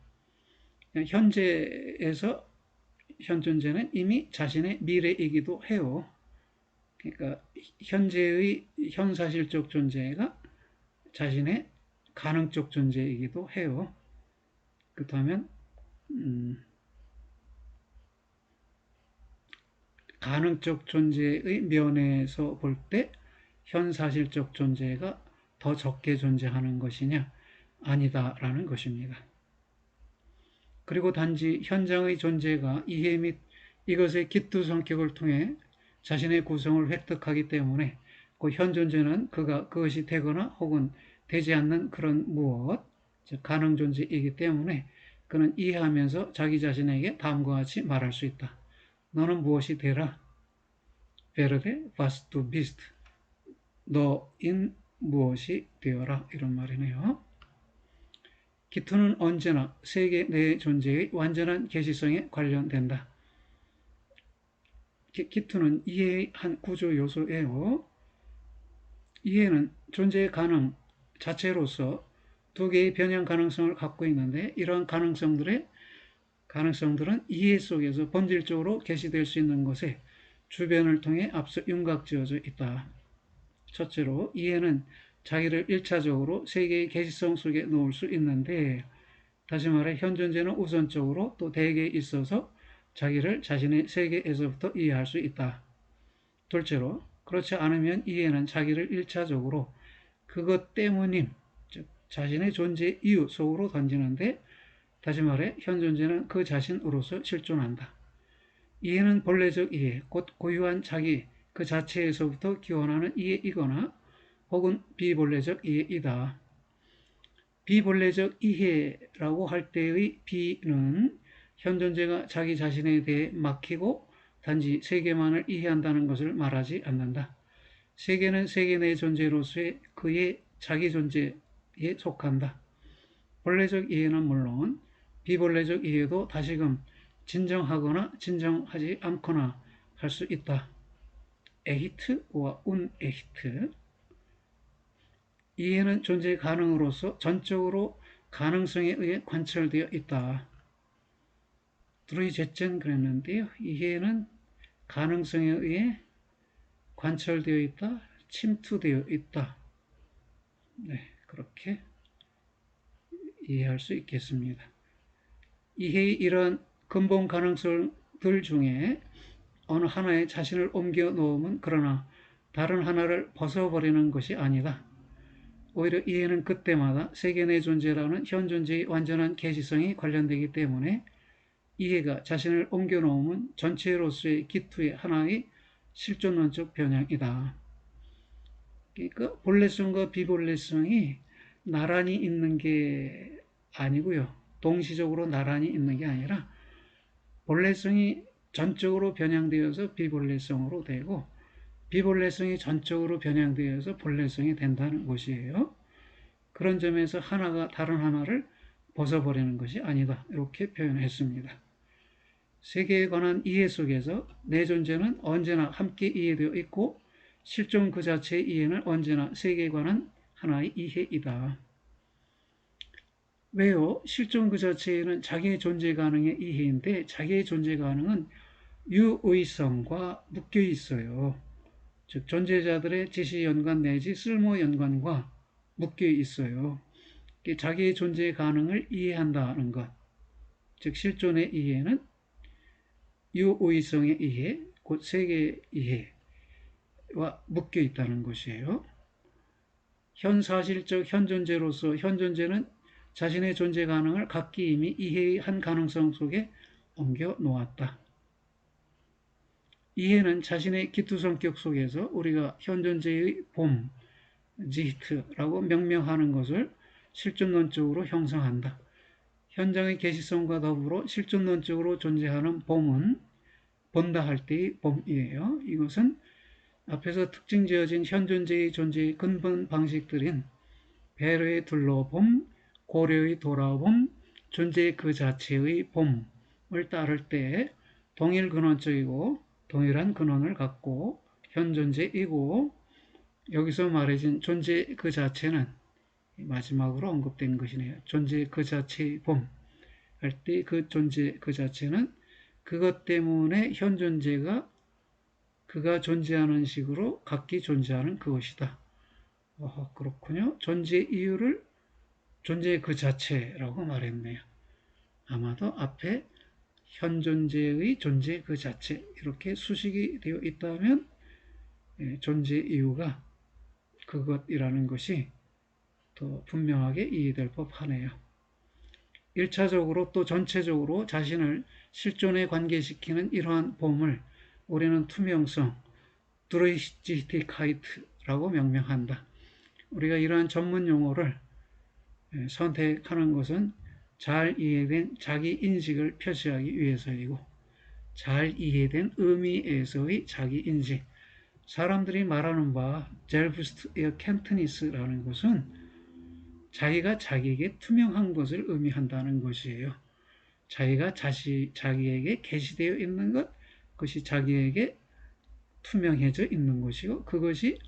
현재에서 현존재는 이미 자신의 미래이기도 해요. 그러니까 현재의 현사실적 존재가 자신의 가능적 존재이기도 해요. 그렇다면 가능적 존재의 면에서 볼 때 현사실적 존재가 더 적게 존재하는 것이냐? 아니다라는 것입니다. 그리고 단지 현장의 존재가 이해 및 이것의 기투 성격을 통해 자신의 구성을 획득하기 때문에 그 현존재는 그것이 되거나 혹은 되지 않는 그런 무엇, 즉 가능 존재이기 때문에 그는 이해하면서 자기 자신에게 다음과 같이 말할 수 있다. 너는 무엇이 되라? 베르데 바스투 비스트. 너인 무엇이 되어라. 이런 말이네요. 기투는 언제나 세계 내 존재의 완전한 계시성에 관련된다. 기투는 이해의 한 구조 요소예요. 이해는 존재의 가능 자체로서 두 개의 변형 가능성을 갖고 있는데, 이러한 가능성들은 이해 속에서 본질적으로 계시될 수 있는 것에 주변을 통해 앞서 윤곽지어져 있다. 첫째로 이해는 자기를 1차적으로 세계의 계시성 속에 놓을 수 있는데, 다시 말해 현존재는 우선적으로 또 대개에 있어서 자기를 자신의 세계에서부터 이해할 수 있다. 둘째로 그렇지 않으면 이해는 자기를 1차적으로 그것 때문임, 즉 자신의 존재 이유 속으로 던지는데, 다시 말해 현존재는 그 자신으로서 실존한다. 이해는 본래적 이해, 곧 고유한 자기 그 자체에서부터 기원하는 이해이거나 혹은 비본래적 이해이다. 비본래적 이해라고 할 때의 비는 현존재가 자기 자신에 대해 막히고 단지 세계만을 이해한다는 것을 말하지 않는다. 세계는 세계 내 존재로서의 그의 자기 존재에 속한다. 본래적 이해는 물론 비본래적 이해도 다시금 진정하거나 진정하지 않거나 할 수 있다. 에히트와 운에히트. 이해는 존재 가능으로서 전적으로 가능성에 의해 관철되어 있다. 드루이제첸 그랬는데요. 이해는 가능성에 의해 관철되어 있다, 침투되어 있다. 네, 그렇게 이해할 수 있겠습니다. 이해의 이러한 근본 가능성들 중에 어느 하나에 자신을 옮겨 놓으면 그러나 다른 하나를 벗어버리는 것이 아니다. 오히려 이해는 그때마다 세계 내 존재라는 현존재의 완전한 계시성이 관련되기 때문에 이해가 자신을 옮겨 놓으면 전체로서의 기투의 하나의 실존론적 변형이다. 그러니까 본래성과 비본래성이 나란히 있는 게 아니고요. 동시적으로 나란히 있는 게 아니라 본래성이 전적으로 변형되어서 비본래성으로 되고 비본래성이 전적으로 변형되어서 본래성이 된다는 것이에요. 그런 점에서 하나가 다른 하나를 벗어버리는 것이 아니다. 이렇게 표현했습니다. 세계에 관한 이해 속에서 내 존재는 언제나 함께 이해되어 있고 실존 그 자체의 이해는 언제나 세계에 관한 하나의 이해이다. 왜요? 실존 그 자체에는 자기의 존재 가능의 이해인데 자기의 존재 가능은 유의성과 묶여 있어요. 즉 존재자들의 지시 연관 내지 쓸모 연관과 묶여 있어요. 자기의 존재 가능을 이해한다는 것, 즉 실존의 이해는 유의성의 이해, 곧 세계의 이해와 묶여 있다는 것이에요. 현사실적 현존재로서 현존재는 자신의 존재 가능을 각기 이미 이해의 한 가능성 속에 옮겨 놓았다. 이해는 자신의 기투 성격 속에서 우리가 현존재의 봄, 지히트라고 명명하는 것을 실존론적으로 형성한다. 현장의 계시성과 더불어 실존론적으로 존재하는 봄은 본다 할 때의 봄이에요. 이것은 앞에서 특징 지어진 현존재의 존재의 근본 방식들인 배려의 둘러봄, 고려의 돌아봄, 존재 그 자체의 봄을 따를 때 동일 근원적이고 동일한 근원을 갖고 현존재이고, 여기서 말해진 존재 그 자체는 마지막으로 언급된 것이네요. 존재 그 자체의 봄 할 때 그 존재 그 자체는 그것 때문에 현존재가 그가 존재하는 식으로 각기 존재하는 그것이다. 그렇군요. 존재 이유를 존재 그 자체라고 말했네요. 아마도 앞에 현존재의 존재 그 자체 이렇게 수식이 되어 있다면 존재 이유가 그것이라는 것이 더 분명하게 이해될 법하네요. 1차적으로 또 전체적으로 자신을 실존에 관계시키는 이러한 봄을 우리는 투명성, 드로이시티카이트라고 명명한다. 우리가 이러한 전문 용어를 선택하는 것은 잘 이해된 자기 인식을 표시하기 위해서이고, 잘 이해된 의미에서의 자기 인식. 사람들이 말하는 바 젤부스트 에어켄트니스라는 것은 자기가 자기에게 투명한 것을 의미한다는 것이에요. 자기가 자기에게 게시되어 있는 것, 그것이 자기에게 투명해져 있는 것이고, 그것이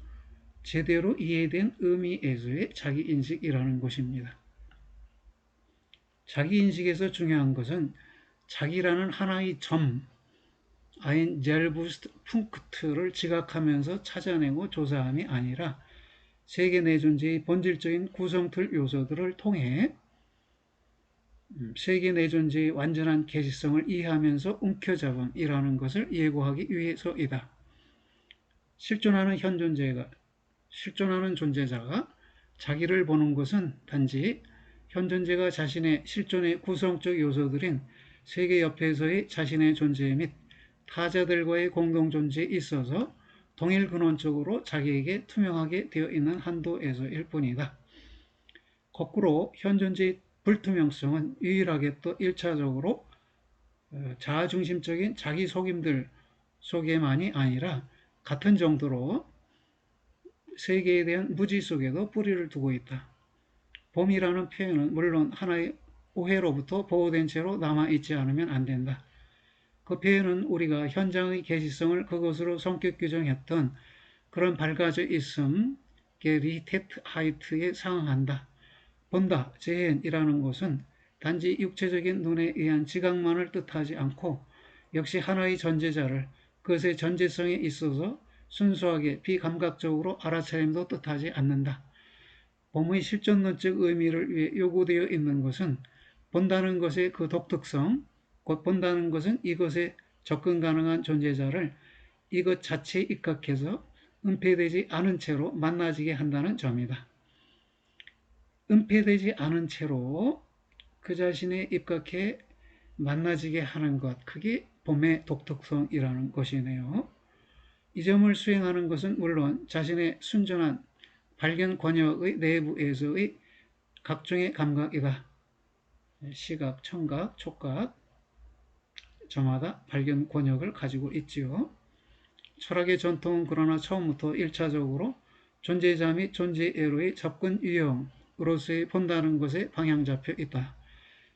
제대로 이해된 의미에서의 자기인식이라는 것입니다. 자기인식에서 중요한 것은 자기라는 하나의 점, 아인 젤부스트 punk트를 지각하면서 찾아내고 조사함이 아니라 세계 내 존재의 본질적인 구성틀 요소들을 통해 세계 내 존재의 완전한 계시성을 이해하면서 움켜잡음이라는 것을 예고하기 위해서이다. 실존하는 존재자가 자기를 보는 것은 단지 현존재가 자신의 실존의 구성적 요소들인 세계 옆에서의 자신의 존재 및 타자들과의 공동존재에 있어서 동일 근원적으로 자기에게 투명하게 되어 있는 한도에서일 뿐이다. 거꾸로 현존재의 불투명성은 유일하게 또 1차적으로 자아중심적인 자기 속임들 속에만이 아니라 같은 정도로 세계에 대한 무지 속에도 뿌리를 두고 있다. 봄이라는 표현은 물론 하나의 오해로부터 보호된 채로 남아있지 않으면 안 된다. 그 표현은 우리가 현장의 계시성을 그것으로 성격 규정했던 그런 밝아져 있음, 리테트 하이트에 상응한다. 본다, 제헨이라는 것은 단지 육체적인 눈에 의한 지각만을 뜻하지 않고 역시 하나의 존재자를 그것의 전제성에 있어서 순수하게 비감각적으로 알아차림도 뜻하지 않는다. 봄의 실존론적 의미를 위해 요구되어 있는 것은 본다는 것의 그 독특성, 곧 본다는 것은 이것에 접근 가능한 존재자를 이것 자체에 입각해서 은폐되지 않은 채로 만나지게 한다는 점이다. 은폐되지 않은 채로 그 자신에 입각해 만나지게 하는 것, 그게 봄의 독특성이라는 것이네요. 이 점을 수행하는 것은 물론 자신의 순전한 발견 권역의 내부에서의 각종의 감각이다. 시각, 청각, 촉각, 저마다 발견 권역을 가지고 있지요. 철학의 전통은 그러나 처음부터 1차적으로 존재자 및 존재애로의 접근 유형으로서의 본다는 것에 방향 잡혀 있다.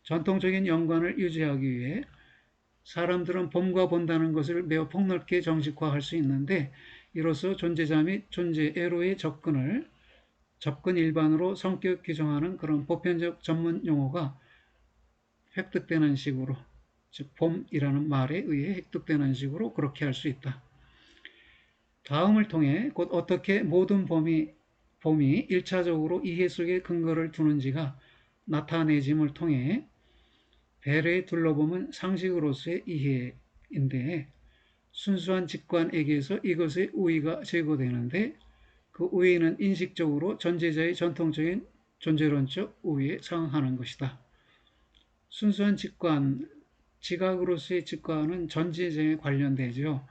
전통적인 연관을 유지하기 위해 사람들은 봄과 본다는 것을 매우 폭넓게 정식화할 수 있는데, 이로써 존재자 및 존재애로의 접근 일반으로 성격 규정하는 그런 보편적 전문 용어가 획득되는 식으로, 즉 봄이라는 말에 의해 획득되는 식으로 그렇게 할 수 있다. 다음을 통해 곧 어떻게 모든 봄이 1차적으로 이해 속에 근거를 두는지가 나타내짐을 통해 배려의 둘러봄은 상식으로서의 이해인데, 순수한 직관에게서 이것의 우위가 제거되는데, 그 우위는 인식적으로 존재자의 전통적인 존재론적 우위에 상응하는 것이다. 순수한 직관, 지각으로서의 직관은 존재자에 관련되죠.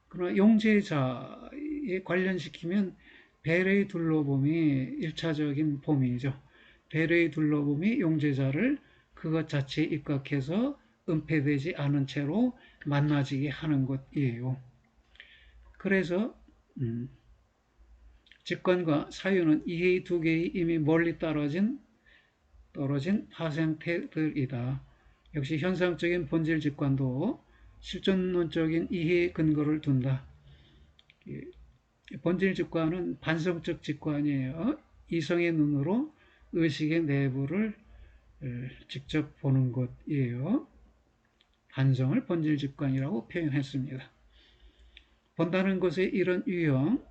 그러나 용재자에 관련시키면 배려의 둘러봄이 1차적인 봄이죠. 배려의 둘러봄이 용재자를 그것 자체에 입각해서 은폐되지 않은 채로 만나지게 하는 것이에요. 그래서 직관과 사유는 이해 두 개의 이미 멀리 떨어진 파생태들이다. 역시 현상적인 본질 직관도 실존론적인 이해의 근거를 둔다. 본질 직관은 반성적 직관이에요. 이성의 눈으로 의식의 내부를 직접 보는 것이에요. 반성을 본질 직관이라고 표현했습니다. 본다는 것의 이런 유형,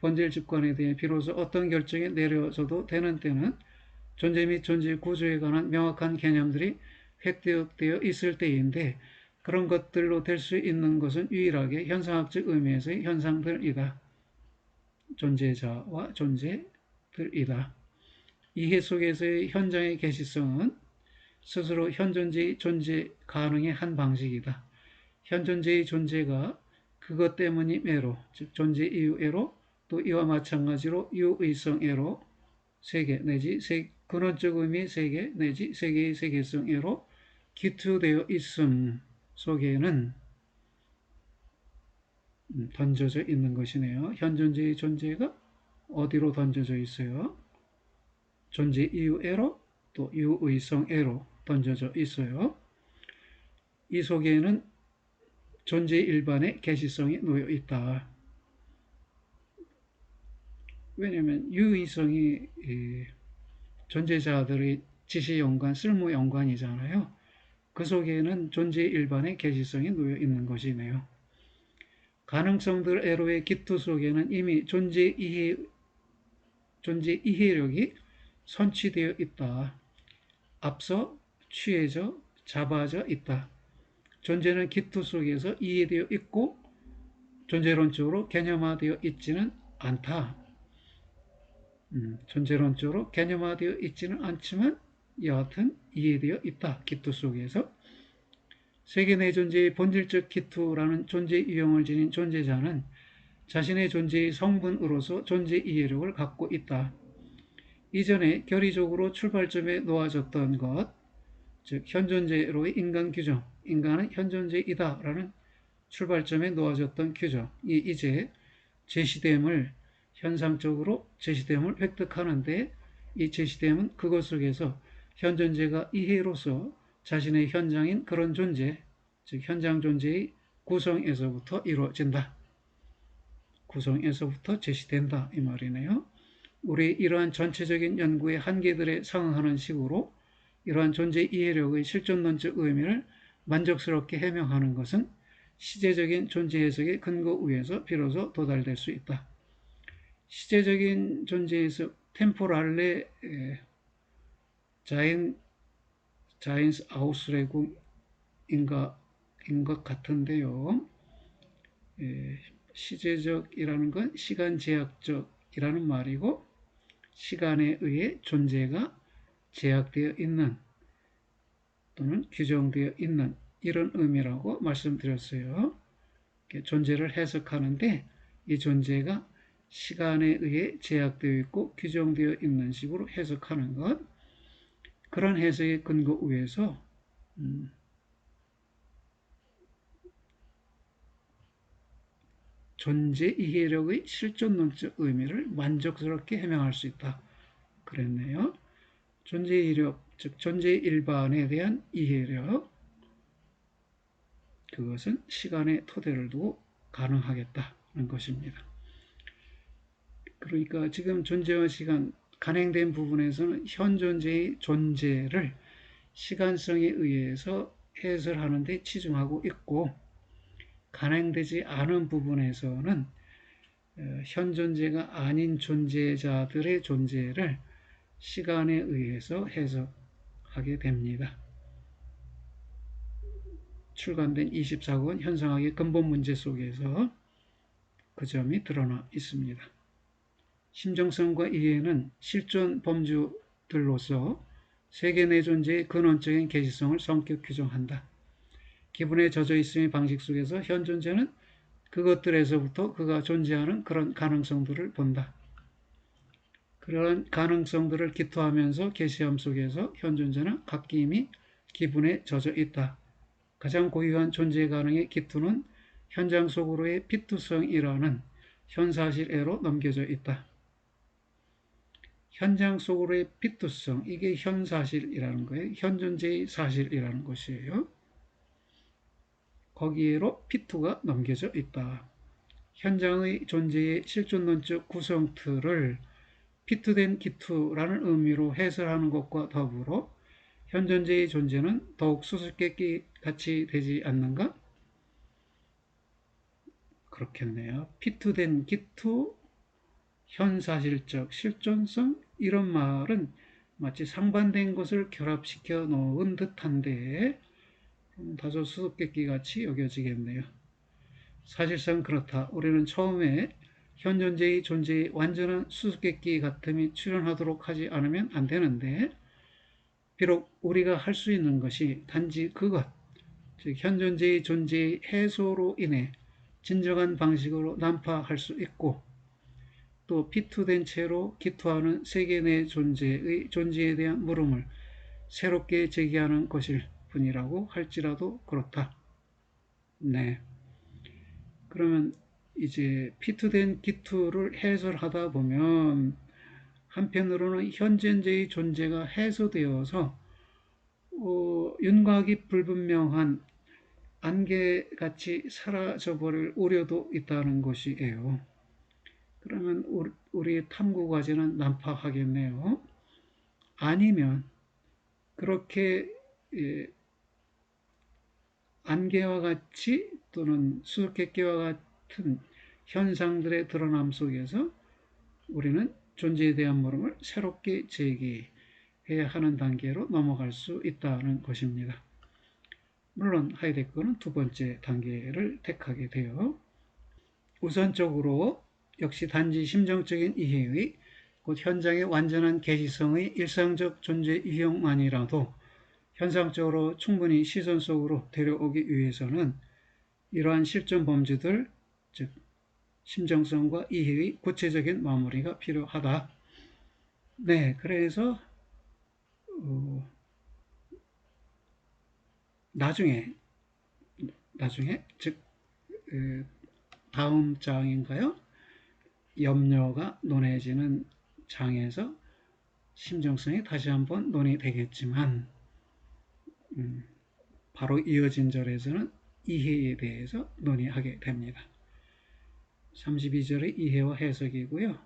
본질 직관에 대해 비로소 어떤 결정이 내려져도 되는 때는 존재 및 존재 구조에 관한 명확한 개념들이 획되어 있을 때인데, 그런 것들로 될 수 있는 것은 유일하게 현상학적 의미에서의 현상들이다. 존재자와 존재들이다. 이해 속에서의 현장의 계시성은 스스로 현존재의 존재 가능의 한 방식이다. 현존재의 존재가 그것 때문임에로, 즉 존재 이유에로, 또 이와 마찬가지로 유의성에로, 세계 내지 근원적 의미의 세계 내지 세계의 세계성에로 기투되어 있음 속에는 던져져 있는 것이네요. 현존재의 존재가 어디로 던져져 있어요? 존재 이유에로, 또 유의성에로 던져져 있어요. 이 속에는 존재 일반의 계시성이 놓여 있다. 왜냐하면 유의성이 존재자들의 지시 연관, 쓸모 연관이잖아요. 그 속에는 존재 일반의 계시성이 놓여 있는 것이네요. 가능성들 에로의 기투 속에는 이미 존재 이해력이 선취되어 있다. 앞서 취해져 잡아져 있다. 존재는 기투 속에서 이해되어 있고 존재론적으로 개념화되어 있지는 않다. 존재론적으로 개념화되어 있지는 않지만 여하튼 이해되어 있다. 기투 속에서. 세계 내 존재의 본질적 기투라는 존재 유형을 지닌 존재자는 자신의 존재의 성분으로서 존재 이해력을 갖고 있다. 이전에 결의적으로 출발점에 놓아졌던 것, 즉 현존재로의 인간 규정, 인간은 현존재이다 라는 출발점에 놓아졌던 규정이 이제 제시됨을, 현상적으로 제시됨을 획득하는데, 이 제시됨은 그것 속에서 현존재가 이해로서 자신의 현장인 그런 존재, 즉 현장 존재의 구성에서부터 이루어진다. 구성에서부터 제시된다 이 말이네요. 우리 이러한 전체적인 연구의 한계들에 상응하는 식으로 이러한 존재 이해력의 실존론적 의미를 만족스럽게 해명하는 것은 시제적인 존재 해석의 근거 위에서 비로소 도달될 수 있다. 시제적인 존재 해석, 템포랄레 자인스 아우스레궁인 것 같은데요. 시제적이라는 건 시간 제약적이라는 말이고, 시간에 의해 존재가 제약되어 있는 또는 규정되어 있는 이런 의미라고 말씀드렸어요. 존재를 해석하는데 이 존재가 시간에 의해 제약되어 있고 규정되어 있는 식으로 해석하는 것, 그런 해석의 근거 위에서 존재 이해력의 실존론적 의미를 만족스럽게 해명할 수 있다. 그랬네요. 존재 이해력, 즉 존재 일반에 대한 이해력, 그것은 시간의 토대를 두고 가능하겠다는 것입니다. 그러니까 지금 존재와 시간 간행된 부분에서는 현존재의 존재를 시간성에 의해서 해설하는 데 치중하고 있고, 간행되지 않은 부분에서는 현존재가 아닌 존재자들의 존재를 시간에 의해서 해석하게 됩니다. 출간된 24권 현상학의 근본 문제 속에서 그 점이 드러나 있습니다. 심정성과 이해는 실존 범주들로서 세계 내 존재의 근원적인 계시성을 성격 규정한다. 기분에 젖어 있음의 방식 속에서 현존재는 그것들에서부터 그가 존재하는 그런 가능성들을 본다. 그러한 가능성들을 기토하면서 계시함 속에서 현존재는 각 기임이 기분에 젖어 있다. 가장 고유한 존재 가능의 기투는 현장 속으로의 피투성이라는 현사실애로 넘겨져 있다. 현장 속으로의 피투성, 이게 현사실이라는 거예요. 현존재의 사실이라는 것이에요. 거기에로 피투가 넘겨져 있다. 현장의 존재의 실존론적 구성틀을 피투된 기투라는 의미로 해설하는 것과 더불어 현존재의 존재는 더욱 수수께끼 같이 되지 않는가? 그렇겠네요. 피투된 기투, 현사실적 실존성, 이런 말은 마치 상반된 것을 결합시켜 놓은 듯한데 다소 수수께끼 같이 여겨지겠네요. 사실상 그렇다. 우리는 처음에 현존재의 존재의 완전한 수수께끼 같음이 출현하도록 하지 않으면 안 되는데, 비록 우리가 할 수 있는 것이 단지 그것, 즉 현존재의 존재의 해소로 인해 진정한 방식으로 난파할 수 있고, 또 피투된 채로 기투하는 세계 내 존재의 존재에 대한 물음을 새롭게 제기하는 것일 뿐이라고 할지라도 그렇다. 네. 그러면 이제 피투된 기투를 해설하다 보면 한편으로는 현존재의 존재가 해소되어서 윤곽이 불분명한 안개같이 사라져버릴 우려도 있다는 것이에요. 그러면 우리의 탐구 과제는 난파하겠네요. 아니면 그렇게 안개와 같이 또는 수수께끼와 같은 현상들의 드러남 속에서 우리는 존재에 대한 물음을 새롭게 제기해야 하는 단계로 넘어갈 수 있다는 것입니다. 물론 하이데거는 두 번째 단계를 택하게 돼요. 우선적으로 역시 단지 심정적인 이해의 곧 현장의 완전한 개시성의 일상적 존재 유형만이라도 현상적으로 충분히 시선 속으로 데려오기 위해서는 이러한 실존 범주들, 즉 심정성과 이해의 구체적인 마무리가 필요하다. 네, 그래서 나중에 즉 다음 장인가요? 염려가 논해지는 장에서 심정성이 다시 한번 논의되겠지만 바로 이어진 절에서는 이해에 대해서 논의하게 됩니다. 32절의 이해와 해석이고요.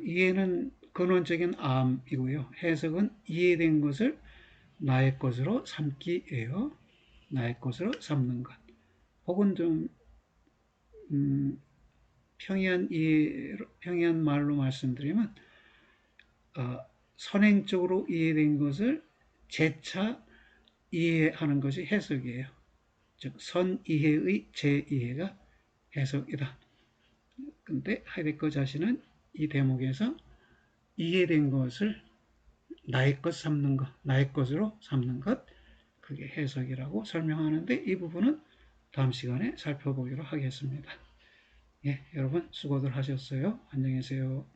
이해는 근원적인 암이고요. 해석은 이해된 것을 나의 것으로 삼기예요. 나의 것으로 삼는 것. 혹은 좀 평이한 말로 말씀드리면 선행적으로 이해된 것을 재차 이해하는 것이 해석이에요. 즉 선이해의 재이해가 해석이다. 근데 하이데거 자신은 이 대목에서 이해된 것을 나의 것 삼는 것, 나의 것으로 삼는 것, 그게 해석이라고 설명하는데 이 부분은 다음 시간에 살펴보기로 하겠습니다. 예, 여러분 수고들 하셨어요. 안녕히 계세요.